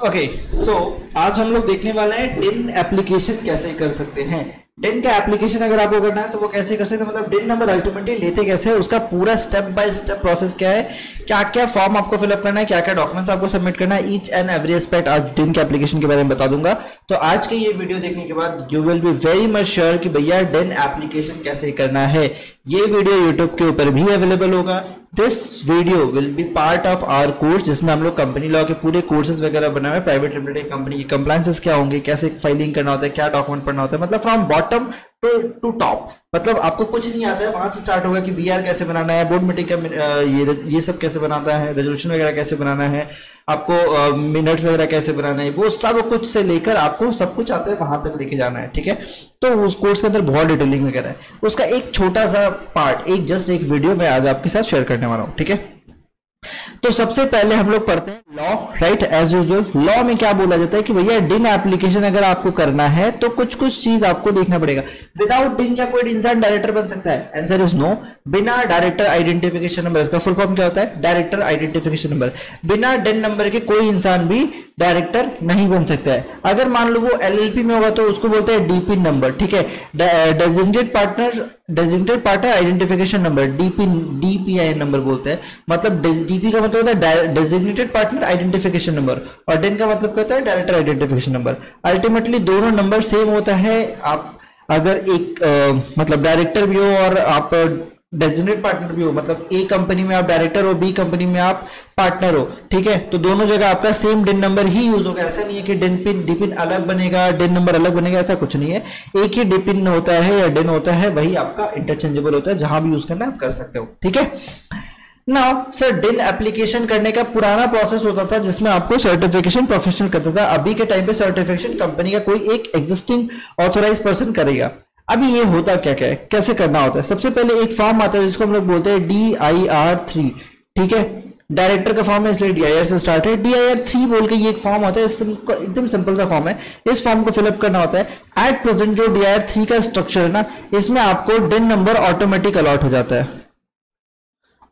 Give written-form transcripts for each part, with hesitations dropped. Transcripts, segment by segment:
Okay so आज हम लोग देखने वाले हैं डिन एप्लीकेशन कैसे कर सकते हैं। डिन का एप्लीकेशन अगर आपको करना है तो वो कैसे कर सकते हैं, मतलब डिन नंबर अल्टीमेटली लेते कैसे है, उसका पूरा स्टेप बाय स्टेप प्रोसेस क्या है, क्या क्या फॉर्म आपको फिलअप करना है, क्या क्या डॉक्यूमेंट्स आपको सबमिट करना है, ईच एंड एवरी एस्पेक्ट आज डिन के एप्लीकेशन के बारे में बता दूंगा। तो आज के ये वीडियो देखने के बाद you will be very much sure कि भैया डिन एप्लीकेशन कैसे करना है। ये वीडियो यूट्यूब के ऊपर भी अवेलेबल होगा। This video will be part of our course, जिसमें हम लोग कंपनी लॉ के पूरे कोर्सेज वगैरह बनाए हुए, प्राइवेट लिमिटेड कंपनी की कंप्लायंसेस क्या होंगे, कैसे फाइलिंग करना होता है, क्या डॉक्यूमेंट पढ़ना होता है, मतलब फ्रॉम बॉटम टू टॉप। मतलब आपको कुछ नहीं आता है वहां से स्टार्ट होगा कि बीआर कैसे बनाना है, बोर्ड मीटिंग का ये सब कैसे बनाता है, रेजोल्यूशन वगैरह कैसे बनाना है, आपको मिनट्स वगैरह कैसे बनाना है, वो सब कुछ से लेकर आपको सब कुछ आता है वहां तक लेके जाना है। ठीक है, तो उस कोर्स के अंदर बहुत डिटेलिंग वगैरह है। उसका एक छोटा सा पार्ट, जस्ट एक वीडियो में आज आपके साथ शेयर करने वाला हूं। ठीक है, तो सबसे पहले हम लोग पढ़ते हैं law, right. As usual law में क्या बोला जाता है कि भैया डिन एप्लीकेशन अगर आपको करना है तो कुछ कुछ चीज आपको देखना पड़ेगा। विदाउट डिन क्या कोई इंसान डायरेक्टर बन सकता है? Answer is no. बिना डायरेक्टर आइडेंटिफिकेशन नंबर, इसका फुल फॉर्म क्या होता है? Director identification number. बिना डिन नंबर के कोई इंसान भी डायरेक्टर नहीं बन सकता है। अगर मान लो वो एलएलपी में होगा तो उसको बोलते हैं डीपी नंबर। ठीक है, designated partner identification number, DPI number बोलते हैं। मतलब डीपी का मतलब होता है डेजिग्नेटेड पार्टनर आइडेंटिफिकेशन नंबर और डिन का मतलब क्या होता है? Director identification number. अल्टीमेटली दोनों नंबर सेम होता है। आप अगर एक मतलब डायरेक्टर भी हो और आप डेजिग्नेटेड पार्टनर भी हो, मतलब ए कंपनी में आप डायरेक्टर हो, बी कंपनी में आप पार्टनर हो, ठीक है, तो दोनों जगह आपका सेम डिन नंबर ही यूज होगा। ऐसा नहीं है कि डिन अलग बनेगा, डिन नंबर अलग बनेगा, ऐसा कुछ नहीं है। एक ही डिन होता है या डिन होता है, वही आपका इंटरचेंजेबल होता है। जहां भी यूज करना है आप कर सकते हो। ठीक है, नाउ सर डिन एप्लीकेशन करने का पुराना प्रोसेस होता था जिसमें आपको सर्टिफिकेशन प्रोफेशनल करता था। अभी के टाइम पे सर्टिफिकेशन कंपनी का कोई एक एग्जिस्टिंग ऑथोराइज पर्सन करेगा। अभी ये होता क्या क्या है, कैसे करना होता है? सबसे पहले एक फॉर्म आता है जिसको हम लोग बोलते हैं DIR3। ठीक है, डायरेक्टर का फॉर्म है इसलिए DIR से स्टार्ट है। DIR3 बोल के ये एक फॉर्म आता है, एकदम सिंपल सा फॉर्म है। इस फॉर्म को फिलअप करना होता है। एट प्रेजेंट जो DIR3 का स्ट्रक्चर है ना, इसमें आपको डिन नंबर ऑटोमेटिक अलॉट हो जाता है।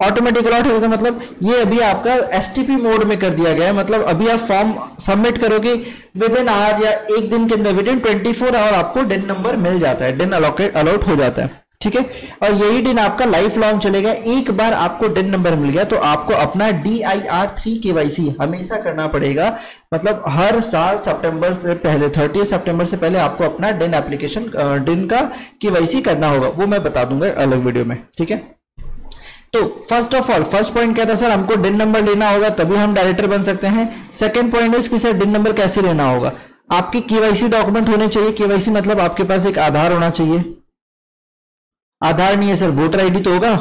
ऑटोमेटिक अलॉट हो जाता है मतलब ये अभी आपका STP मोड में कर दिया गया है। मतलब अभी आप फॉर्म सबमिट करोगे विद इन आवर या एक दिन के अंदर, विद इन 24 आवर आपको डिन नंबर मिल जाता है, डिन अलॉट हो जाता है। ठीक है, और यही डिन आपका लाइफ लॉन्ग चलेगा। एक बार आपको डिन नंबर मिल गया तो आपको अपना DIR3 KYC हमेशा करना पड़ेगा। मतलब हर साल सितंबर से पहले, 30 सितंबर से पहले आपको अपना डिन एप्लीकेशन डिन का KYC करना होगा। वो मैं बता दूंगा अलग वीडियो में। ठीक है, तो first of all first point क्या था सर? हमको डिन नंबर लेना होगा तभी हम डायरेक्टर बन सकते हैं। सेकंड पॉइंट है कि सर डिन नंबर कैसे लेना होगा? आपकी KYC डॉक्यूमेंट होने चाहिए। KYC मतलब आपके पास एक आधार होना चाहिए। आधार नहीं है सर, वोटर आईडी तो होगा।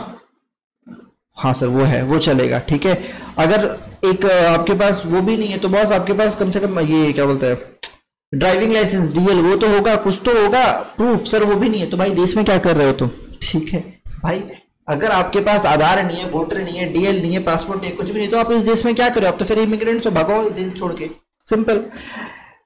हाँ सर वो है, वो चलेगा। ठीक है, अगर एक आपके पास वो भी नहीं है तो बॉस आपके पास कम से कम ये क्या बोलते हैं, ड्राइविंग लाइसेंस DL, वो तो होगा, कुछ तो होगा प्रूफ। सर वो भी नहीं है तो भाई देश में क्या कर रहे हो तुम? ठीक है भाई, अगर आपके पास आधार नहीं है, वोटर नहीं है, DL नहीं है, पासपोर्ट नहीं है, कुछ भी नहीं, तो आप इस देश में क्या करो? आप तो फिर इमिग्रेंट हो, भगाओ देश छोड़ के। सिंपल।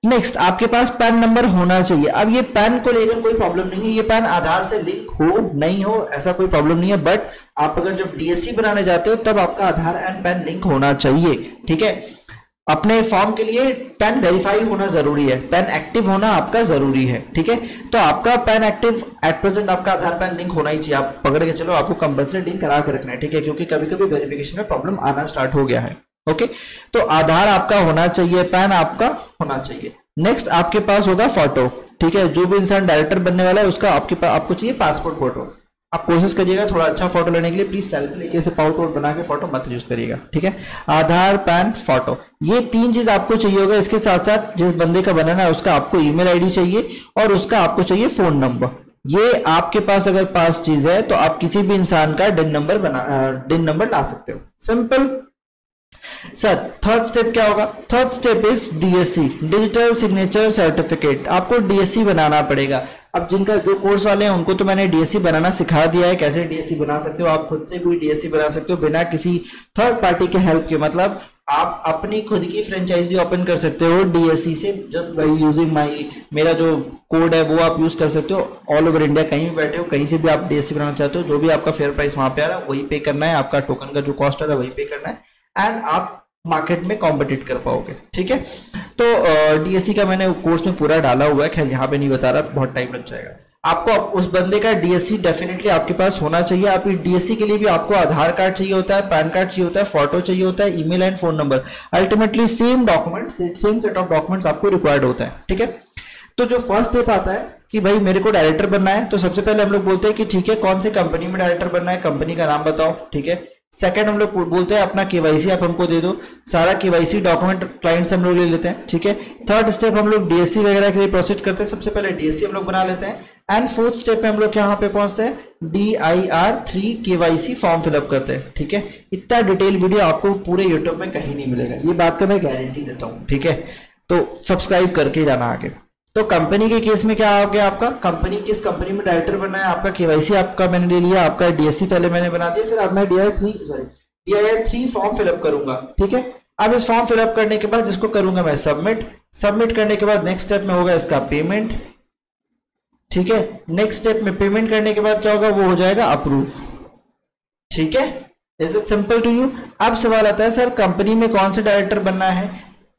नेक्स्ट, आपके पास पैन नंबर होना चाहिए। अब ये पैन को लेकर कोई प्रॉब्लम नहीं है, ये पैन आधार से लिंक हो नहीं हो ऐसा कोई प्रॉब्लम नहीं है। बट आप अगर जब DSC बनाने जाते हो तब आपका आधार एंड पैन लिंक होना चाहिए। ठीक है, अपने फॉर्म के लिए पैन वेरीफाई होना जरूरी है, पैन एक्टिव होना आपका जरूरी है। ठीक है, तो आपका पैन एक्टिव एट प्रेजेंट आपका आधार पैन लिंक होना ही चाहिए। आप पकड़ के चलो, आपको कंपल्सरी लिंक करा के रखना है। ठीक है, क्योंकि कभी कभी वेरिफिकेशन में प्रॉब्लम आना स्टार्ट हो गया है। ओके, तो आधार आपका होना चाहिए, पैन आपका होना चाहिए। नेक्स्ट आपके पास होगा फोटो। ठीक है, जो भी इंसान डायरेक्टर बनने वाला है उसका आपको चाहिए पासपोर्ट फोटो। आप कोशिश करिएगा थोड़ा अच्छा फोटो लेने के लिए, प्लीज सेल्फी लेके इसे पाउट आउट बना के फोटो मत यूज करिएगा। ठीक है, आधार पैन फोटो, ये तीन चीज आपको चाहिए होगा। इसके साथ साथ जिस बंदे का बनाना है उसका आपको ईमेल आईडी चाहिए और उसका आपको चाहिए फोन नंबर। ये आपके पास अगर पास चीज है तो आप किसी भी इंसान का डिन नंबर ला सकते हो। सिंपल। सर थर्ड स्टेप क्या होगा? Third step is DSC, digital signature certificate. आपको DSC बनाना पड़ेगा। अब जिनका जो कोर्स वाले हैं उनको तो मैंने DSC बनाना सिखा दिया है, कैसे DSC बना सकते हो। आप खुद से भी DSC बना सकते हो बिना किसी थर्ड पार्टी के हेल्प के। मतलब आप अपनी खुद की फ्रेंचाइजी ओपन कर सकते हो DSC से, जस्ट बाई यूजिंग मेरा जो कोड है वो आप यूज कर सकते हो। ऑल ओवर इंडिया कहीं भी बैठे हो, कहीं से भी आप DSC बनाना चाहते हो, जो भी आपका फेयर प्राइस वहां पे आ रहा है वही पे करना है। आपका टोकन का जो कॉस्ट है वही पे करना है एंड आप मार्केट में कॉम्पिटिट कर पाओगे। ठीक है, तो डीएससी का मैंने कोर्स में पूरा डाला हुआ है, खैर यहाँ पे नहीं बता रहा, बहुत टाइम लग जाएगा। आपको उस बंदे का डीएससी डेफिनेटली आपके पास होना चाहिए। आप डीएससी के लिए भी आपको आधार कार्ड चाहिए होता है, पैन कार्ड चाहिए होता है, फोटो चाहिए होता है, email and phone number, ultimately same document, same set of documents आपको रिक्वायर्ड होता है, ठीक है। तो जो फर्स्ट स्टेप आता है कि भाई मेरे को डायरेक्टर बनना है, तो सबसे पहले हम लोग बोलते हैं कि ठीक है कौन से कंपनी में डायरेक्टर बनना है, कंपनी का नाम बताओ, ठीक है। सेकंड हम लोग बोलते हैं अपना केवाईसी आप हमको दे दो, सारा केवाईसी डॉक्यूमेंट क्लाइंट से हम लोग ले लेते हैं, ठीक है। थर्ड स्टेप हम लोग डीएससी वगैरह के लिए प्रोसीड करते हैं, सबसे पहले डीएससी हम लोग बना लेते हैं। एंड फोर्थ स्टेप पे हम लोग यहाँ पे पहुंचते हैं, DIR3 केवाईसी फॉर्म फिलअप करते हैं, ठीक है। इतना डिटेल वीडियो आपको पूरे यूट्यूब में कहीं नहीं मिलेगा, ये बात का मैं गारंटी देता हूँ, ठीक है। तो सब्सक्राइब करके जाना आगे। तो कंपनी के केस में क्या हो गया, आपका कंपनी किस कंपनी में डायरेक्टर बनना है, आपका केवाईसी आपका मैंने ले लिया, आपका डीएससी पहले मैंने बना दिया, फिर अब मैं DIR3 फॉर्म फिलअप करूंगा, ठीक है। अब इस फॉर्म फिलअप करने के बाद जिसको करूंगा मैं सबमिट करने के बाद नेक्स्ट स्टेप में होगा इसका पेमेंट, ठीक है। नेक्स्ट स्टेप में पेमेंट करने के बाद क्या होगा, वो हो जाएगा अप्रूव, ठीक है। Is it simple to you. अब सवाल आता है सर कंपनी में कौन से डायरेक्टर बनना है,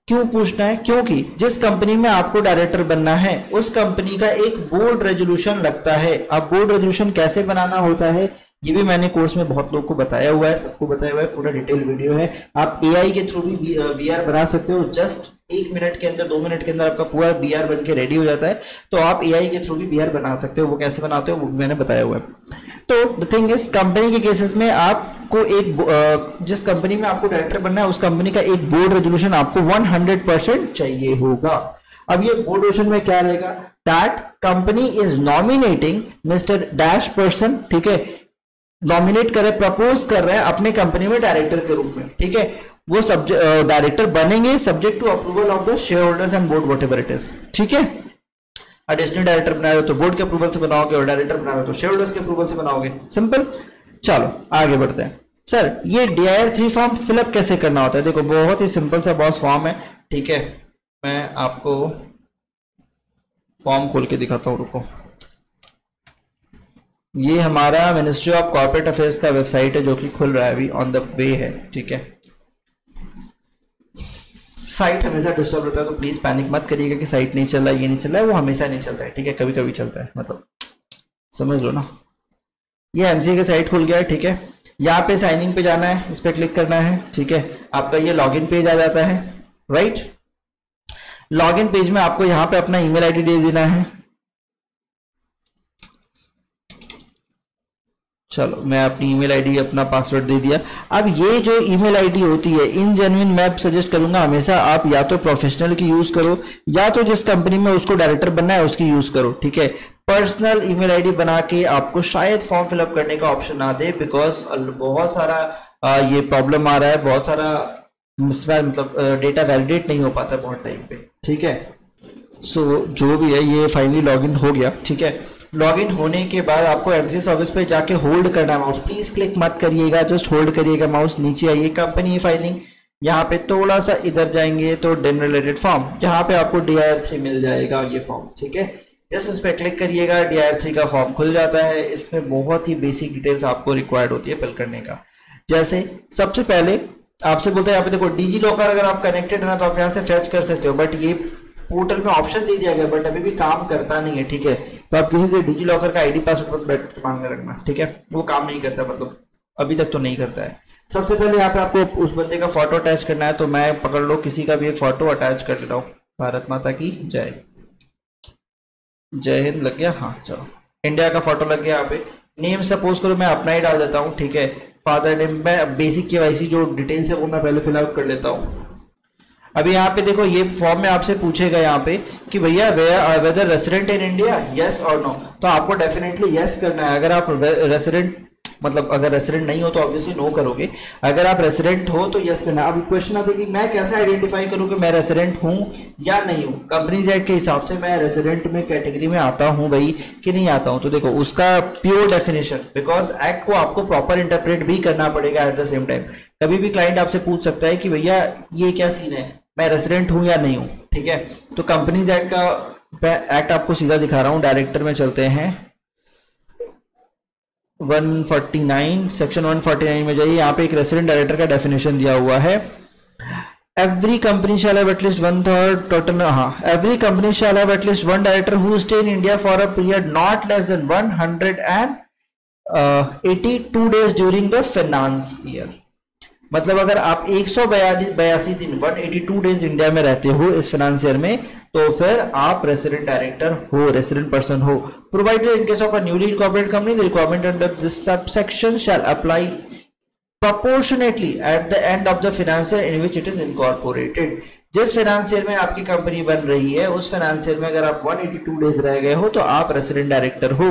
क्यों पूछना है, क्योंकि जिस कंपनी में आपको डायरेक्टर बनना है उस कंपनी का एक बोर्ड रेजोल्यूशन लगता है। अब बोर्ड रेजोल्यूशन कैसे बनाना होता है ये भी मैंने कोर्स में बहुत लोग को बताया हुआ है, सबको बताया हुआ है, पूरा डिटेल वीडियो है। आप एआई के थ्रू भी बीआर बना सकते हो, जस्ट 1 मिनट के अंदर 2 मिनट के अंदर आपका पूरा बीआर बन के रेडी हो जाता है। तो आप एआई के थ्रू भी बीआर बना सकते हो, वो कैसे बनाते हो वो भी मैंने बताया हुआ है। तो द थिंग इज कंपनी के केसेस में आपको एक जिस कंपनी में आपको डायरेक्टर बनना है उस कंपनी का एक बोर्ड रेजोल्यूशन आपको 100% चाहिए होगा। अब ये बोर्ड रेजोल्यूशन में क्या रहेगा, that company is nominating mister dash person, ठीक है, नॉमिनेट करे, प्रपोज कर रहे हैं अपने कंपनी में डायरेक्टर के रूप में, ठीक है। वो डायरेक्टर बनेंगे subject to approval of the shareholders and board whatever it is, ठीक है। एडिशनल डायरेक्टर बना रहे हो तो बोर्ड के अप्रूवल से बनाओगे, और डायरेक्टर बना रहे हो तो शेयर होल्डर्स के अप्रूवल से बनाओगे, सिंपल। चलो आगे बढ़ते हैं। सर ये DIR3 फॉर्म फिलअप कैसे करना होता है, देखो बहुत ही सिंपल सा बॉस फॉर्म है, ठीक है। मैं आपको फॉर्म खोल के दिखाता हूँ, रुको। ये हमारा मिनिस्ट्री ऑफ कॉर्पोरेट अफेयर्स का वेबसाइट है जो कि खुल रहा है, अभी ऑन द वे है, ठीक है। साइट हमेशा डिस्टर्ब रहता है तो प्लीज पैनिक मत करिएगा कि साइट नहीं चल रहा है, ये नहीं चल रहा है, वो हमेशा नहीं चलता है, ठीक है, कभी कभी चलता है, मतलब समझ लो ना। ये एमसीए का साइट खुल गया है, ठीक है। यहाँ पे साइन इन पे जाना है, इस पर क्लिक करना है, ठीक है। आपका ये लॉगिन पेज आ जाता है, राइट। लॉगिन पेज में आपको यहाँ पे अपना ईमेल आईडी दे देना है। चलो मैं अपनी ईमेल आईडी अपना पासवर्ड दे दिया। अब ये जो ईमेल आईडी होती है इन जेन्युइन मैं सजेस्ट करूंगा हमेशा आप या तो प्रोफेशनल की यूज करो या तो जिस कंपनी में उसको डायरेक्टर बनना है उसकी यूज करो, ठीक है। पर्सनल ईमेल आईडी बना के आपको शायद फॉर्म फिलअप करने का ऑप्शन ना दे, बिकॉज बहुत सारा ये प्रॉब्लम आ रहा है, बहुत सारा मतलब डेटा वैलिडेट नहीं हो पाता बहुत टाइम पे, ठीक है। सो जो भी है ये फाइनली लॉगिन हो गया, ठीक है। लॉगिन होने के बाद आपको एमसीएस ऑफिस पे जाके होल्ड करना है माउस, प्लीज क्लिक मत करिएगा, जस्ट होल्ड करिएगा माउस। नीचे आइए कंपनी फाइलिंग, यहाँ पे थोड़ा सा इधर जाएंगे तो डेन रिलेटेड फॉर्म, जहाँ पे आपको DIR3 मिल जाएगा ये फॉर्म, ठीक है। जस्ट इस पर क्लिक करिएगा, DIR3 का फॉर्म खुल जाता है। इसमें बहुत ही बेसिक डिटेल्स आपको रिक्वायर्ड होती है फिल करने का। जैसे सबसे पहले आपसे बोलते हैं यहाँ पे देखो डिजी लॉकर अगर आप कनेक्टेड है ना तो आप यहाँ से फेच कर सकते हो, बट ये पोर्टल में ऑप्शन दे दिया गया बट अभी भी काम करता नहीं है, ठीक है। तो आप किसी से डिजी लॉकर का आईडी पासवर्ड बैठ मांग रखना, ठीक है, वो काम नहीं करता, मतलब अभी तक तो नहीं करता है। सबसे पहले यहाँ पे आपको उस बंदे का फोटो अटैच करना है, तो मैं पकड़ लो किसी का भी एक फोटो अटैच कर ले रहा हूँ। भारत माता की जय, जय हिंद लग गया, हाँ चलो इंडिया का फोटो लग गया। यहाँ पे नेम सपोज करो मैं अपना ही डाल देता हूँ, ठीक है। फादर नेम, मैं बेसिक केवाईसी जो डिटेल्स है वो मैं पहले फिल आउट कर लेता हूँ। अभी यहाँ पे देखो ये फॉर्म में आपसे पूछेगा यहाँ पे कि भैया whether resident in India, yes और नो, तो आपको डेफिनेटली यस करना है। अगर आप रेसिडेंट मतलब अगर रेसिडेंट नहीं हो तो ऑब्वियसली नो करोगे, अगर आप रेसिडेंट हो तो यस करना है। अब क्वेश्चन आता है कि मैं कैसे आइडेंटिफाई करूँ कि मैं रेसिडेंट हूँ या नहीं हूँ। कंपनीज एक्ट के हिसाब से मैं रेसिडेंट में कैटेगरी में आता हूँ भाई कि नहीं आता हूँ, तो देखो उसका प्योर डेफिनेशन, बिकॉज एक्ट को आपको प्रॉपर इंटरप्रेट भी करना पड़ेगा एट द सेम टाइम। कभी भी क्लाइंट आपसे पूछ सकता है कि भैया ये क्या सीन है, मैं रेसिडेंट हूं या नहीं हूं, ठीक है। तो कंपनीज एक्ट का एक्ट आपको सीधा दिखा रहा हूं, डायरेक्टर में चलते हैं। 149 सेक्शन 149 में जाइए, यहाँ पे एक रेसिडेंट डायरेक्टर का डेफिनेशन दिया हुआ है। Every company shall have at least one third total. Every company shall have at least one director who stay in India for a period not less than 182 days during the finance year. मतलब अगर आप 182 दिन 182 days India में रहते हो इस finance year में, तो फिर आप रेसिडेंट डायरेक्टर हो, रेसिडेंट पर्सन हो. Provided in case of a newly incorporated company the requirement under this subsection shall apply proportionately at the end of the financial year in which it is incorporated. जिस finance year में आपकी company बन रही है उस finance year में अगर आप 182 डेज रह गए हो तो आप रेसिडेंट डायरेक्टर हो.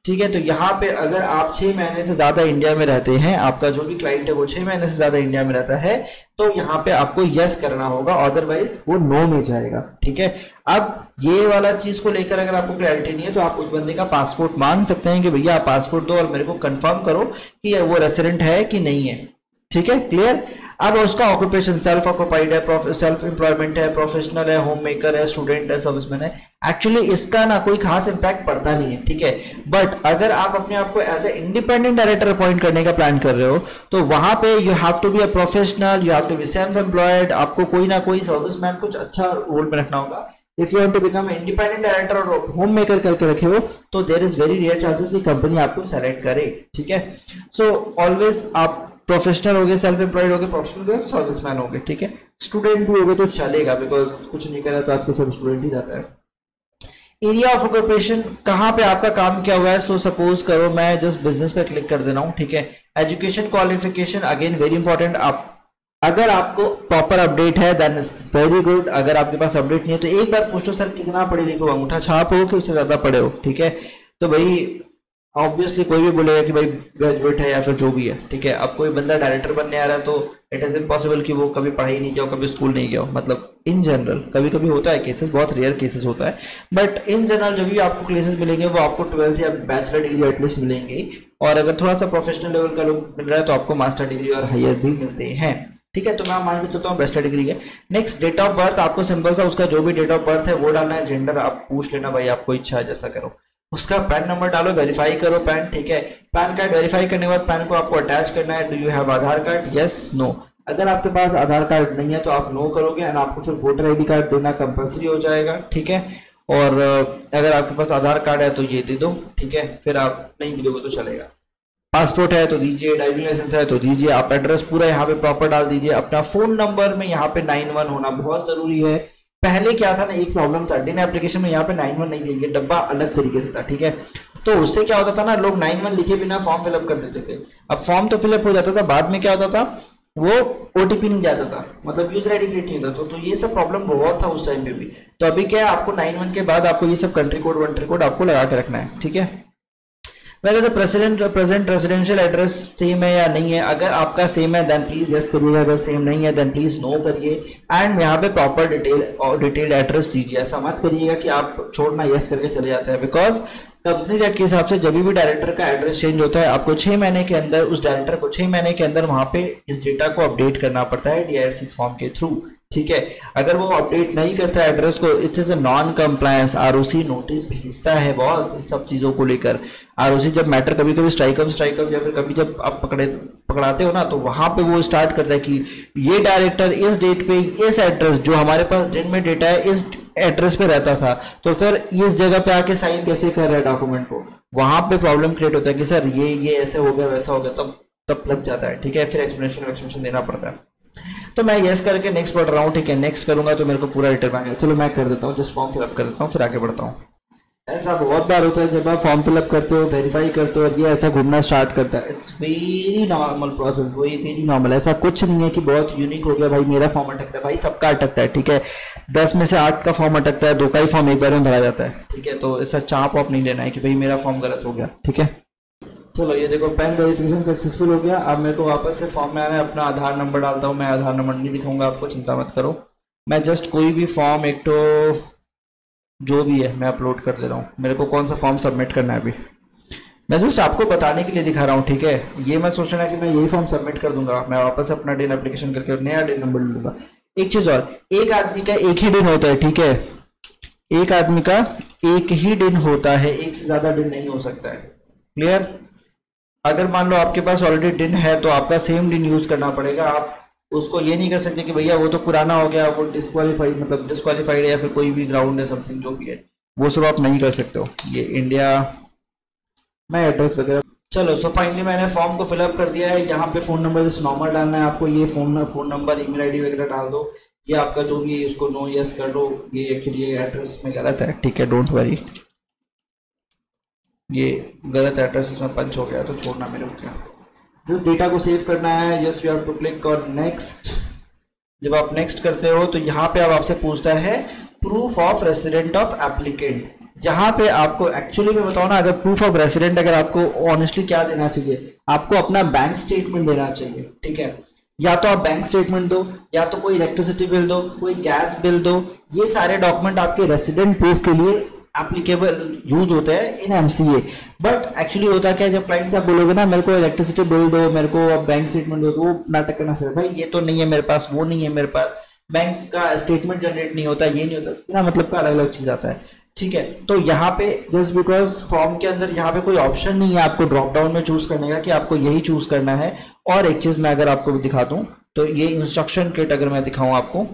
ठीक है, तो यहाँ पे अगर आप 6 महीने से ज्यादा इंडिया में रहते हैं, आपका जो भी क्लाइंट है वो 6 महीने से ज्यादा इंडिया में रहता है, तो यहाँ पे आपको यस करना होगा, अदरवाइज वो नो में जाएगा. ठीक है, अब ये वाला चीज को लेकर अगर आपको क्लैरिटी नहीं है तो आप उस बंदे का पासपोर्ट मांग सकते हैं कि भैया आप पासपोर्ट दो और मेरे को कंफर्म करो कि वो रेसिडेंट है कि नहीं है. ठीक है, क्लियर. अब उसका ऑक्यूपेशन सेल्फ ऑक्यूपाइड है, सेल्फ एम्प्लॉयमेंट है, प्रोफेशनल है, होम मेकर है, स्टूडेंट है, सर्विसमैन है. एक्चुअली इसका ना कोई खास इंपैक्ट पड़ता नहीं है. ठीक है, बट अगर आप अपने आप को as a independent director appoint करने का प्लान कर रहे हो तो वहां पे you have to be a professional, you have to be self employed. आपको कोई ना कोई सर्विसमैन कुछ अच्छा रोल में रखना होगा. If you want to become independent director और होम मेकर करके रखे हो तो there is very rare chances कि कंपनी आपको सेलेक्ट करे. ठीक है, सो ऑलवेज आप प्रोफेशनल हो गए, सेल्फ एम्प्लॉयड हो गए, प्रोफेशनल हो गए, सर्विसमैन हो गए. ठीक है, स्टूडेंट भी हो गए तो चलेगा, बिकॉज कुछ नहीं करा तो आजकल सब स्टूडेंट ही जाता है. एरिया ऑफ ऑक्यूपेशन, कहाँ पे आपका काम क्या हुआ है. सो सपोज करो मैं जस्ट बिजनेस पे क्लिक कर दे रहा हूँ. ठीक है, education qualification again very important. आप अगर आपको प्रॉपर अपडेट है देन इट्स वेरी गुड. अगर आपके पास अपडेट नहीं है तो एक बार पूछ लो सर कितना पढ़े लिखे हो, अंगूठा छाप हो कि उससे ज्यादा पढ़े हो. ठीक है, तो भाई ऑब्वियसली कोई भी बोलेगा कि भाई ग्रेजुएट है या फिर जो भी है. ठीक है, अब कोई बंदा डायरेक्टर बनने आ रहा है तो इट इज इम्पॉसिबल कि वो कभी पढ़ाई नहीं किया हो, कभी स्कूल नहीं गया हो. मतलब इन जनरल कभी कभी होता है केसेस, बहुत रेयर केसेस होता है, बट इन जनरल जो भी आपको केसेस मिलेंगे वो आपको 12th या बैचलर डिग्री एटलीस्ट मिलेंगे. और अगर थोड़ा सा प्रोफेशनल लेवल का लोग मिल रहा है तो आपको मास्टर डिग्री और हायर भी मिलते हैं. ठीक है, तो मैं मान के चलता हूँ बैचलर डिग्री है. नेक्स्ट डेट ऑफ बर्थ, आपको सिंपल सा उसका जो भी डेट ऑफ बर्थ है वो डालना है. जेंडर आप पूछ लेना भाई, आपको इच्छा है जैसा करो. उसका पैन नंबर डालो, वेरीफाई करो पैन. ठीक है, पैन कार्ड वेरीफाई करने के बाद पैन को आपको अटैच करना है. Do you have Aadhaar card, yes no. अगर आपके पास आधार कार्ड नहीं है तो आप नो करोगे एंड आपको फिर वोटर आईडी कार्ड देना कंपलसरी हो जाएगा. ठीक है, और अगर आपके पास आधार कार्ड है तो ये दे दो. ठीक है, फिर आप नहीं भी दोगे तो चलेगा. पासपोर्ट है तो दीजिए, ड्राइविंग लाइसेंस है तो दीजिए. आप एड्रेस पूरा यहाँ पे प्रॉपर डाल दीजिए. अपना फोन नंबर में यहाँ पे 91 होना बहुत जरूरी है. पहले क्या था ना, एक प्रॉब्लम था डिन एप्लीकेशन में, यहाँ पे 91 नहीं चाहिए, डब्बा अलग तरीके से था. ठीक है, तो उससे क्या होता था ना, लोग 91 लिखे बिना फॉर्म फिलअप कर देते थे. अब फॉर्म तो फिलअप हो जाता था, बाद में क्या होता था वो ओटीपी नहीं जाता था, मतलब यूजर आईडी क्रिएट नहीं होता. तो ये सब प्रॉब्लम बहुत था उस टाइम पे भी. तो अभी क्या है, आपको 91 के बाद आपको ये सब कंट्री कोड वंट्री कोड आपको लगा के रखना है. ठीक है, whether the present residential address same है या नहीं है. अगर आपका सेम है देन प्लीज यस करिएगा, अगर सेम नहीं है देन प्लीज नो करिए. एंड यहाँ पे प्रॉपर डिटेल एड्रेस दीजिए. ऐसा मत करिएगा कि आप छोड़ना यस करके चले जाते हैं, बिकॉज कंपनी एक्ट के हिसाब से जब भी डायरेक्टर का एड्रेस चेंज होता है आपको 6 महीने के अंदर, उस डायरेक्टर को 6 महीने के अंदर वहां पे इस डेटा को अपडेट करना पड़ता है DIR6 फॉर्म के थ्रू. ठीक है, अगर वो अपडेट नहीं करता है एड्रेस को, it is a non compliance. ROC notice भेजता है बॉस इस सब चीजों को लेकर. ROC जब मैटर कभी कभी स्ट्राइक ऑफ या फिर कभी जब आप पकड़ाते हो ना तो वहां पे वो स्टार्ट करता है कि ये डायरेक्टर इस डेट पे इस एड्रेस जो हमारे पास दिन में डेटा है इस एड्रेस पे रहता था, तो फिर इस जगह पे आके साइन कैसे कर रहा है डॉक्यूमेंट को. वहां पे प्रॉब्लम क्रिएट होता है कि सर ये ऐसे हो गया वैसा हो गया, तब लग जाता है. ठीक है, फिर एक्सप्लेनेशन देना पड़ता है. तो मैं यस करके नेक्स्ट पढ़ रहा हूँ. ठीक है, नेक्स्ट करूंगा तो मेरे को पूरा डिटेल मांगेगा. चलो मैं कर देता हूँ, जस्ट फॉर्म फिलअप कर देता हूँ फिर आगे बढ़ता हूँ. ऐसा बहुत बार होता है जब आप फॉर्म फिलअप करते हो, वेरीफाई करते हो और ये ऐसा घूमना स्टार्ट करता है. It's very normal process, very normal. ऐसा कुछ नहीं है कि बहुत यूनिक हो गया भाई मेरा फॉर्म अटकता है. भाई सबका अटकता है. ठीक है, 10 में से 8 का फॉर्म अटकता है, 2 का ही फॉर्म एक बार में भरा जाता है. ठीक है, तो ऐसा चाप आप नहीं लेना है कि भाई मेरा फॉर्म गलत हो गया. ठीक है, चलो ये देखो पैन वेरिफिकेशन सक्सेसफुल हो गया. अब मेरे को वापस से फॉर्म में आना है. अपना आधार नंबर डालता हूँ. मैं आधार नंबर नहीं दिखाऊंगा आपको, चिंता मत करो. मैं जस्ट कोई भी फॉर्म एक तो जो भी है मैं अपलोड कर दे रहा हूँ. मेरे को कौन सा फॉर्म सबमिट करना है अभी मैं जस्ट आपको बताने के लिए दिखा रहा हूँ. ठीक है, ये मैं सोच रहा कि मैं यही फॉर्म सबमिट कर दूंगा. मैं वापस अपना डिन एप्लीकेशन करके नया डिन नंबर ले लूंगा. एक चीज और, एक आदमी का एक ही दिन होता है. ठीक है, एक आदमी का एक ही दिन होता है, एक से ज्यादा दिन नहीं हो सकता है. क्लियर? अगर मान लो आपके पास ऑलरेडी डिन है तो आपका सेम डिन यूज करना पड़ेगा. आप उसको ये नहीं कर सकते कि भैया वो तो पुराना हो गया, वो डिस्क्वालीफाइड, मतलब डिस्क्वालीफाइड है या फिर कोई भी ग्राउंड है समथिंग जो भी है, वो सब आप नहीं कर सकते हो। ये इंडिया में एड्रेस वगैरह। चलो सो फाइनली मैंने फॉर्म को फिलअप कर दिया है। यहाँ पे फ़ोन नंबर जैसे नॉर्मल डालना है आपको, ये फ़ोन नंबर ईमेल आईडी वगैरह डाल दो, ये आपका जो भी है इसको नो यस कर दो। ये एक्चुअली ये एड्रेस इसमें गलत है, ठीक है, डोंट वरी, ये गलत एड्रेस इसमें पंच हो गया तो छोड़ना मेरे को क्या। जस्ट डेटा को सेव करना है, just you have to click on next. जब आप नेक्स्ट करते हो तो यहाँ पे अब आपसे पूछता है proof of resident of applicant. जहाँ पे आपको एक्चुअली मैं बताऊँ ना, अगर प्रूफ ऑफ रेसिडेंट अगर आपको ऑनेस्टली क्या देना चाहिए, आपको अपना बैंक स्टेटमेंट देना चाहिए, ठीक है। या तो आप बैंक स्टेटमेंट दो, या तो कोई इलेक्ट्रिसिटी बिल दो, कोई गैस बिल दो। ये सारे डॉक्यूमेंट आपके रेसिडेंट प्रूफ के लिए एप्लीकेबल यूज होते हैं इन एमसीए। बट एक्चुअली होता क्या है, जब क्लाइंट से आप बोलोगे ना मेरे को इलेक्ट्रिसिटी बिल दो, मेरे को बैंक स्टेटमेंट दो, तो वो नाटक करना फिर भाई ये तो नहीं है मेरे पास, वो नहीं है मेरे पास, बैंक का स्टेटमेंट जनरेट नहीं होता, ये नहीं होता, बिना मतलब का अलग अलग चीज आता है, ठीक है। तो यहाँ पे जस्ट बिकॉज फॉर्म के अंदर यहाँ पे कोई ऑप्शन नहीं है आपको ड्रॉप डाउन में चूज करने का कि आपको यही चूज करना है। और एक चीज मैं अगर आपको दिखा दूं तो ये इंस्ट्रक्शन किट अगर मैं दिखाऊं आपको,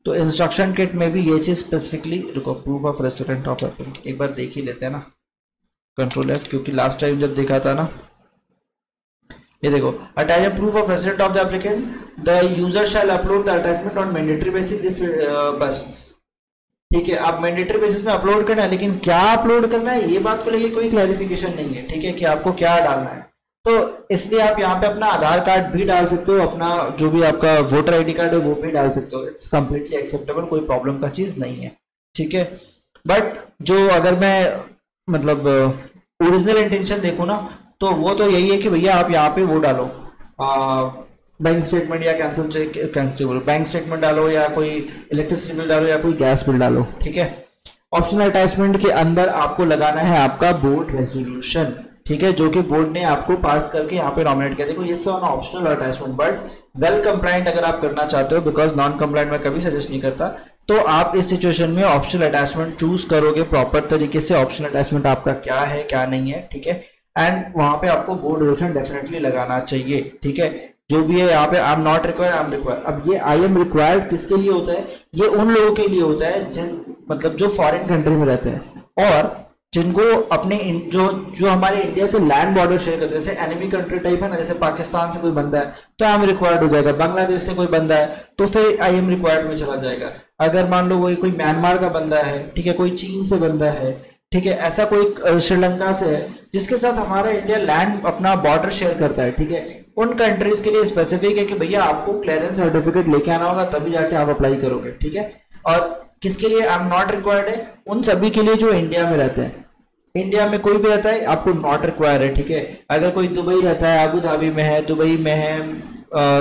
तो इंस्ट्रक्शन किट में भी ये चीज स्पेसिफिकली, रुको, proof of resident of applicant एक बार देख ही लेते हैं ना, कंट्रोल F, क्योंकि लास्ट टाइम जब देखा था ना, ये देखो, attach proof of resident of the applicant, the user shall upload the attachment on mandatory basis, बस ठीक है। आप मैंडेटरी बेसिस में अपलोड करना है, लेकिन क्या अपलोड करना है ये बात को लेके कोई क्लैरिफिकेशन नहीं है, ठीक है, कि आपको क्या डालना है। तो इसलिए आप यहाँ पे अपना आधार कार्ड भी डाल सकते हो, अपना जो भी आपका वोटर आईडी कार्ड है वो भी डाल सकते हो, इट्स कम्प्लीटली एक्सेप्टेबल, कोई प्रॉब्लम का चीज नहीं है, ठीक है। बट जो अगर मैं मतलब ओरिजिनल इंटेंशन देखूँ ना, तो वो तो यही है कि भैया आप यहाँ पे वो डालो बैंक स्टेटमेंट या कैंसिल बैंक स्टेटमेंट डालो, या कोई इलेक्ट्रिसिटी बिल डालो, या कोई गैस बिल डालो, ठीक है। ऑप्शनल अटैचमेंट के अंदर आपको लगाना है आपका बोर्ड रेजोल्यूशन, ठीक है, जो कि बोर्ड ने आपको पास करके यहाँ पे नॉमिनेट किया। देखो ये सब optional attachment, but well complaint अगर आप करना चाहते हो, बिकॉज नॉन कंप्लाइंट मैं कभी सजेस्ट नहीं करता, तो आप इस सिचुएशन में ऑप्शनल अटैचमेंट चूज करोगे प्रॉपर तरीके से। ऑप्शनल अटैचमेंट आपका क्या है क्या नहीं है, ठीक है, एंड वहां पे आपको बोर्ड रेजोल्यूशन डेफिनेटली लगाना चाहिए, ठीक है। जो भी है यहाँ पे I am not required, I am required. अब ये आई एम रिक्वायर्ड किसके लिए होता है, ये उन लोगों के लिए होता है मतलब जो फॉरेन कंट्री में रहते हैं और जिनको अपने जो हमारे इंडिया से लैंड बॉर्डर शेयर करते हैं, जैसे एनिमी कंट्री टाइप है ना, जैसे पाकिस्तान से कोई बंदा है तो आई एम रिक्वायर्ड हो जाएगा, बांग्लादेश से कोई बंदा है तो फिर आई एम रिक्वायर्ड में चला जाएगा। अगर मान लो वही कोई म्यांमार का बंदा है, ठीक है, कोई चीन से बंदा है, ठीक है, ऐसा कोई श्रीलंका से है जिसके साथ हमारा इंडिया लैंड अपना बॉर्डर शेयर करता है, ठीक है, उन कंट्रीज के लिए स्पेसिफिक है कि भैया आपको क्लियरेंस सर्टिफिकेट लेके आना होगा, तभी जाके आप अप्लाई करोगे, ठीक है। और किसके लिए आई एम नॉट रिक्वायर्ड है, उन सभी के लिए जो इंडिया में रहते हैं। इंडिया में कोई भी रहता है आपको नॉट रिक्वायर है, ठीक है। अगर कोई दुबई रहता है, अबू धाबी में है, दुबई में है,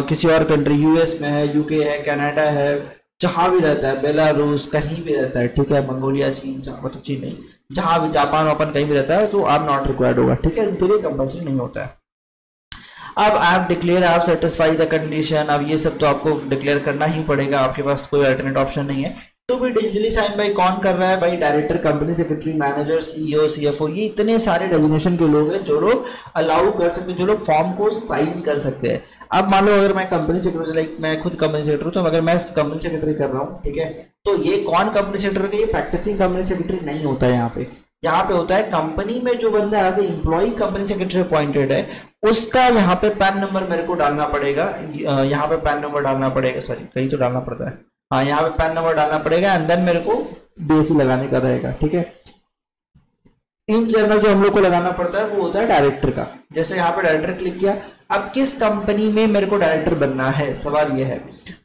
किसी और कंट्री यूएस में है, यूके है, कनाडा है, जहां भी रहता है, बेलारूस कहीं भी रहता है, ठीक है, मंगोलिया, चीन, मतलब चीन नहीं, जहां भी जापान वापान कहीं भी रहता है तो आप नॉट रिक्वायर्ड होगा, ठीक है, उनके लिए कंपल्सरी नहीं होता है। अब आप डिक्लेयर आप सेटिस्फाई द कंडीशन, अब ये सब तो आपको डिक्लेयर करना ही पड़ेगा, आपके पास कोई अल्टरनेट ऑप्शन नहीं है। To be digitally sign by कौन कर रहा है भाई, director, company secretary, manager, CEO, CFO, ये इतने सारे डेजिग्नेशन के लोग हैं जो लोग अलाउ कर सकते हैं, जो लोग फॉर्म को साइन कर सकते हैं। अब मान लो अगर मैं कंपनी सेक्रेटरी, लाइक मैं खुद कंपनी सेक्रेटरी हूँ, तो अगर मैं कंपनी सेक्रेटरी कर रहा हूँ, ठीक है, तो ये कौन कंपनी सेक्रेटरी, ये प्रैक्टिसिंग कंपनी सेक्रेटरी नहीं होता है। यहाँ पे होता है कंपनी में जो बंदा as a employ company secretary appointed है, उसका यहाँ पे पैन नंबर मेरे को डालना पड़ेगा, यहाँ पे पैन नंबर डालना पड़ेगा, सॉरी कहीं तो डालना पड़ता है, हाँ यहाँ पे पैन नंबर डालना पड़ेगा, एंड देन मेरे को बीएससी लगाने का रहेगा, ठीक है। इन जनरल जो हम लोग को लगाना पड़ता है वो होता है डायरेक्टर का। जैसे यहाँ पे डायरेक्टर क्लिक किया, अब किस कंपनी में मेरे को डायरेक्टर बनना है, सवाल ये है।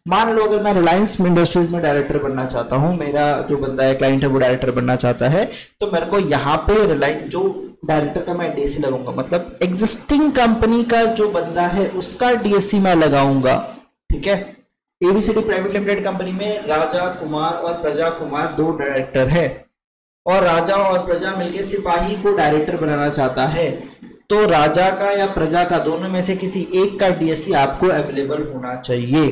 मान लो अगर मैं रिलायंस इंडस्ट्रीज में डायरेक्टर बनना चाहता हूँ, मेरा जो बंदा है क्लाइंट है वो डायरेक्टर बनना चाहता है, तो मेरे को यहाँ पे रिलायंस जो डायरेक्टर का मैं डीएससी लगाऊंगा, मतलब एग्जिस्टिंग कंपनी का जो बंदा है उसका डीएससी मैं लगाऊंगा, ठीक है। एबीसीडी प्राइवेट लिमिटेड कंपनी में राजा कुमार और प्रजा कुमार दो डायरेक्टर है, और राजा और प्रजा मिलकर सिपाही को डायरेक्टर बनाना चाहता है, तो राजा का या प्रजा का दोनों में से किसी एक का डीएससी आपको अवेलेबल होना चाहिए,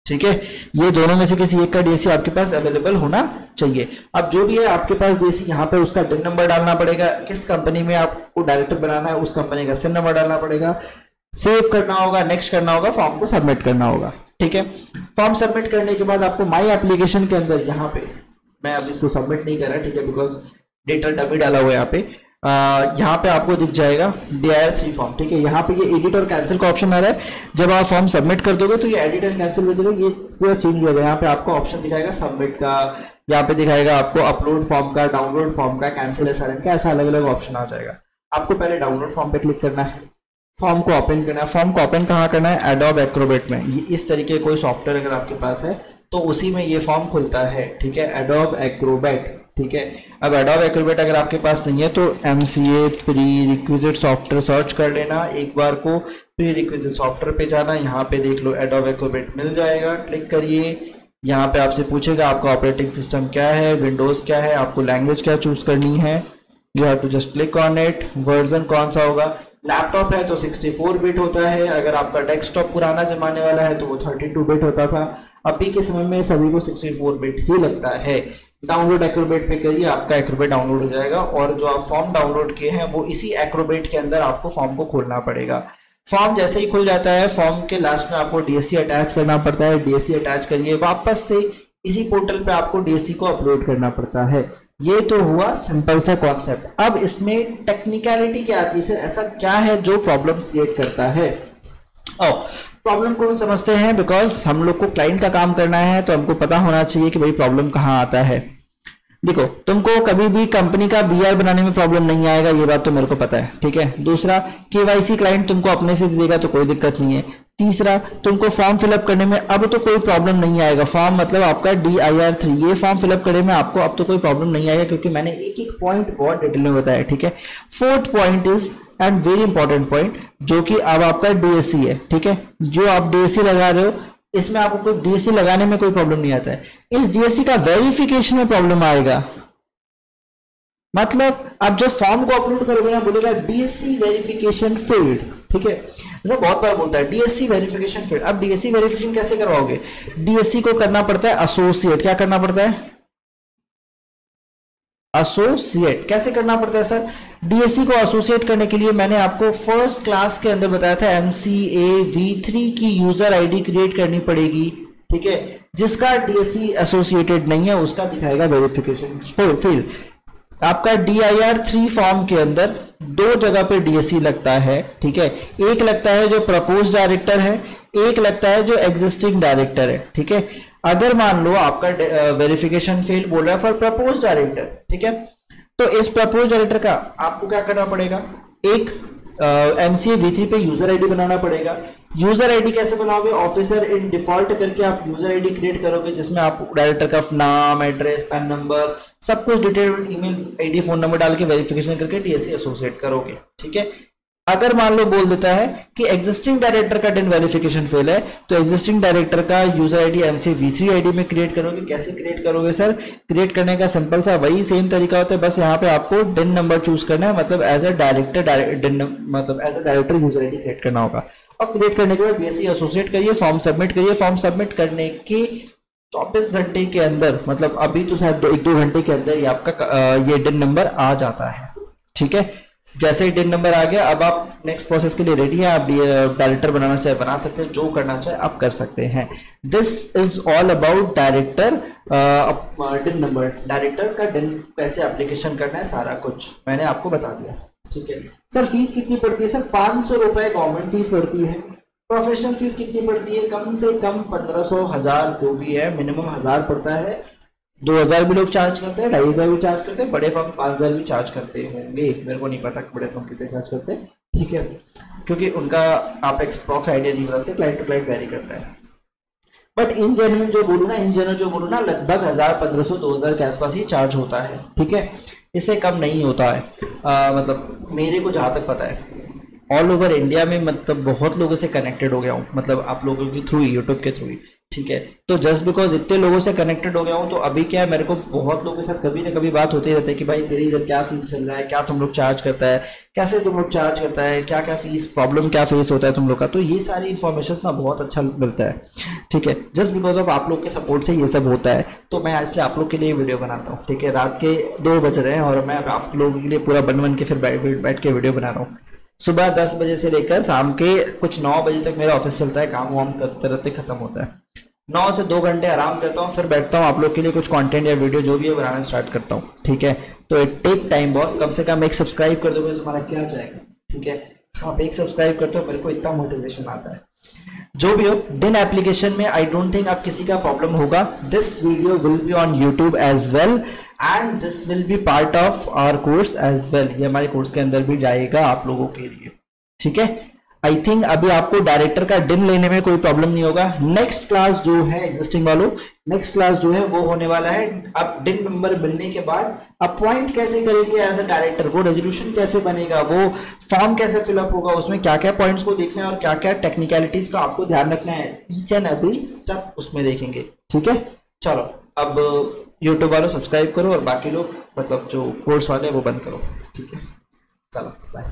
ठीक है। ये दोनों में से किसी एक का डीएससी आपके पास अवेलेबल होना चाहिए। अब जो भी है आपके पास डीएससी, यहाँ पे उसका डिन नंबर डालना पड़ेगा, किस कंपनी में आपको डायरेक्टर बनाना है उस कंपनी का सिन नंबर डालना पड़ेगा, सेव करना होगा, नेक्स्ट करना होगा, फॉर्म को सबमिट करना होगा। ठीक है, फॉर्म सबमिट करने के बाद आपको माई एप्लीकेशन के अंदर यहाँ पे, मैं अब इसको सबमिट नहीं कर रहा, ठीक है, बिकॉज डेटा डमी डाला हुआ है यहाँ पे। यहाँ पे आपको दिख जाएगा DIR3 फॉर्म। ठीक है, यहाँ पे ये एडिट और कैंसिल का ऑप्शन आ रहा है। जब आप फॉर्म सबमिट कर दोगे तो ये एडिट एंड कैंसिल हो जाएगा, ये पूरा चेंज हो जाएगा। यहाँ पे आपको ऑप्शन दिखाएगा सबमिट का, यहाँ पे दिखाएगा आपको अपलोड फॉर्म का, डाउनलोड फॉर्म का, कैंसिल SRN का, ऐसा अलग अलग ऑप्शन आ जाएगा। आपको पहले डाउनलोड फॉर्म पे क्लिक करना है, फॉर्म को ओपन करना है। फॉर्म को ओपन कहाँ करना है? एडोब एक्रोबेट में। ये इस तरीके कोई सॉफ्टवेयर अगर आपके पास है तो उसी में ये फॉर्म खुलता है। ठीक है, एडोब एक्रोबेट। ठीक है, अब एडोब एक्रोबेट अगर आपके पास नहीं है तो MCA pre requisite software search कर लेना एक बार को, प्री रिक्विजिट सॉफ्टवेयर पे जाना, यहाँ पे देख लो एडोब एक्रोबेट मिल जाएगा, क्लिक करिए। यहाँ पे आपसे पूछेगा आपका ऑपरेटिंग सिस्टम क्या है, विंडोज़ क्या है, आपको लैंग्वेज क्या चूज करनी है, you have to just click on it. Version कौन सा होगा, लैपटॉप है तो 64 बिट होता है, अगर आपका डेस्कटॉप पुराना जमाने वाला है तो वो 32 बिट होता था। अभी के समय में सभी को 64 बिट ही लगता है। डाउनलोड एक्रोबेट पे करिए, आपका एक्रोबेट डाउनलोड हो जाएगा, और जो आप फॉर्म डाउनलोड किए हैं वो इसी एक्रोबेट के अंदर आपको फॉर्म को खोलना पड़ेगा। फॉर्म जैसे ही खुल जाता है, फॉर्म के लास्ट में आपको DSC अटैच करना पड़ता है। DSC अटैच करिए, वापस से इसी पोर्टल पे आपको DSC को अपलोड करना पड़ता है। ये तो हुआ सिंपल सा कॉन्सेप्ट। अब इसमें टेक्निकलिटी क्या आती है सर, ऐसा क्या है जो प्रॉब्लम क्रिएट करता है? प्रॉब्लम को समझते हैं, बिकॉज हम लोग को क्लाइंट का काम करना है तो हमको पता होना चाहिए कि भाई प्रॉब्लम कहाँ आता है। देखो, तुमको कभी भी कंपनी का BR बनाने में प्रॉब्लम नहीं आएगा, ये बात तो मेरे को पता है। ठीक है, दूसरा, KYC क्लाइंट तुमको अपने से देगा तो कोई दिक्कत नहीं है। तीसरा, तुमको फॉर्म फिलअप करने में अब तो कोई प्रॉब्लम नहीं आएगा। फॉर्म मतलब आपका DIR3, ये फॉर्म फिलअप करने में आपको अब तो कोई प्रॉब्लम नहीं आएगा, क्योंकि मैंने एक एक पॉइंट बहुत डिटेल में बताया। ठीक है, fourth point is and very important point, जो कि अब आपका DSC है। ठीक है, जो आप DSC लगा रहे हो, इसमें आपको कोई DSC लगाने में कोई प्रॉब्लम नहीं आता है। इस DSC का वेरिफिकेशन में प्रॉब्लम आएगा। मतलब आप जो फॉर्म को अपलोड करोगे ना, बोलेगा DSC वेरिफिकेशन फील्ड। ठीक है, ऐसा बहुत बार बोलता है DSC वेरिफिकेशन फील्ड। अब DSC वेरिफिकेशन कैसे करवाओगे? DSC को करना पड़ता है एसोसिएट। क्या करना पड़ता है? एसोसिएट। कैसे करना पड़ता है सर? DSC को एसोसिएट करने के लिए मैंने आपको फर्स्ट क्लास के अंदर बताया था, MCA V3 की यूजर ID क्रिएट करनी पड़ेगी। ठीक है, जिसका DSC एसोसिएटेड नहीं है उसका दिखाएगा वेरिफिकेशन फील्ड। आपका DIR3 फॉर्म के अंदर दो जगह पे DSC लगता है। ठीक है, एक लगता है जो प्रपोज डायरेक्टर है, एक लगता है जो एग्जिस्टिंग डायरेक्टर है। ठीक है, अगर मान लो आपका वेरिफिकेशन फील्ड बोल रहा है फॉर प्रपोज डायरेक्टर, ठीक है, तो इस प्रपोज डायरेक्टर का आपको क्या करना पड़ेगा? एक MCA V3 पे यूजर ID बनाना पड़ेगा। यूजर ID कैसे बनाओगे? ऑफिसर इन डिफॉल्ट करके आप यूजर ID क्रिएट करोगे, जिसमें आप डायरेक्टर का नाम, एड्रेस, पैन नंबर, सब कुछ detail, email ID, phone number डाल के वेरिफिकेशन करके DSC एसोसिएट करोगे। ठीक है, अगर मान लो बोल देता है कि एग्जिस्टिंग डायरेक्टर का डिन वेरिफिकेशन फेल है, तो एग्जिस्टिंग डायरेक्टर का user ID MCA V3 ID में क्रिएट करोगे। कैसे क्रिएट करोगे सर? क्रिएट करने का सिंपल सा वही सेम तरीका होता है, बस यहाँ पे आपको डिन नंबर चूज करना है, मतलब एज अ डायरेक्टर, मतलब as a director user ID create करना होगा। और क्रिएट करने के बाद DSC एसोसिएट करिए, फॉर्म सबमिट करिए। फॉर्म सबमिट करने के 24 घंटे के अंदर, मतलब अभी तो शायद 1-2 घंटे के अंदर ही आपका ये डिन नंबर आ जाता है। ठीक है, जैसे ही डिन नंबर आ गया, अब आप नेक्स्ट प्रोसेस के लिए रेडी है। आप डायरेक्टर बनाना चाहे बना सकते हैं, जो करना चाहे आप कर सकते हैं। This is all about director डिन नंबर। डायरेक्टर का डिन कैसे एप्लीकेशन करना है, सारा कुछ मैंने आपको बता दिया। ठीक है सर, फीस कितनी पड़ती है? सर 500 रुपए गवर्नमेंट फीस पड़ती है। प्रोफेशनल फीस कितनी पड़ती है? कम से कम 1500, 1000 जो भी है, मिनिमम 1000 पड़ता है। 2000 भी लोग चार्ज करते हैं, 2500 भी चार्ज करते हैं, बड़े फर्म 5000 भी चार्ज करते होंगे। मेरे को नहीं पता कि बड़े फर्म कितने चार्ज करते हैं। ठीक है, क्योंकि उनका आप एक्सप्रॉक्स आइडिया नहीं बता सकते, क्लाइंट टू क्लाइंट वेरी करता है। बट इन जनरल जो बोलूँ ना, लगभग 1000, 1500, 2000 के आसपास ही चार्ज होता है। ठीक है, इससे कम नहीं होता है। मतलब मेरे को जहाँ तक पता है, ऑल ओवर इंडिया में मतलब बहुत लोगों से कनेक्टेड हो गया हूँ, मतलब आप लोगों के थ्रू, यूट्यूब के थ्रू। ठीक है, तो जस्ट बिकॉज इतने लोगों से कनेक्टेड हो गया हूँ, तो अभी क्या है, मेरे को बहुत लोगों के साथ कभी ना कभी बात होती रहती है कि भाई तेरे इधर क्या सीन चल रहा है, क्या तुम लोग चार्ज करता है, कैसे तुम लोग चार्ज करता है, क्या क्या फीस प्रॉब्लम क्या फेस होता है तुम लोग का। तो ये सारी इन्फॉर्मेशन ना बहुत अच्छा मिलता है। ठीक है, जस्ट बिकॉज ऑफ आप लोग के सपोर्ट से ये सब होता है, तो मैं इसलिए आप लोग के लिए वीडियो बनाता हूँ। ठीक है, रात के 2 बज रहे हैं और मैं आप लोगों के लिए पूरा बन के फिर बैठ के वीडियो बना रहा हूँ। सुबह 10 बजे से लेकर शाम के कुछ 9 बजे तक मेरा ऑफिस चलता है, काम वाम करते रहते खत्म होता है। 9 से 2 घंटे आराम करता हूँ, फिर बैठता हूँ आप लोग के लिए कुछ कंटेंट या वीडियो जो भी है बनाना स्टार्ट करता हूँ। ठीक है, तो इट टेक टाइम बॉस, कम से कम एक सब्सक्राइब कर दोगे तो तुम्हारा क्या जाएगा। ठीक है, आप एक सब्सक्राइब करते हो, मेरे को इतना मोटिवेशन आता है। जो भी हो, डिन एप्लीकेशन में आई डोंट थिंक आप किसी का प्रॉब्लम होगा। This video will be on YouTube as well and this will be part of our course as well. ये हमारे कोर्स के अंदर भी जाएगा आप लोगों के लिए। ठीक है, आई थिंक अभी आपको डायरेक्टर का डिन लेने में कोई प्रॉब्लम नहीं होगा। नेक्स्ट क्लास जो है एग्जिस्टिंग वालों, नेक्स्ट क्लास जो है वो होने वाला है अब डिन नंबर मिलने के बाद अपॉइंट कैसे करेंगे एज अ डायरेक्टर, वो रेजोल्यूशन कैसे बनेगा, वो फॉर्म कैसे फिलअप होगा, उसमें क्या क्या पॉइंट्स को देखना है और क्या क्या टेक्निकलिटीज का आपको ध्यान रखना है, ईच एंड एवरी स्टेप उसमें देखेंगे। ठीक है, चलो अब यूट्यूब वालों सब्सक्राइब करो और बाकी लोग मतलब जो कोर्स वाले वो बंद करो। ठीक है, चलो बाय।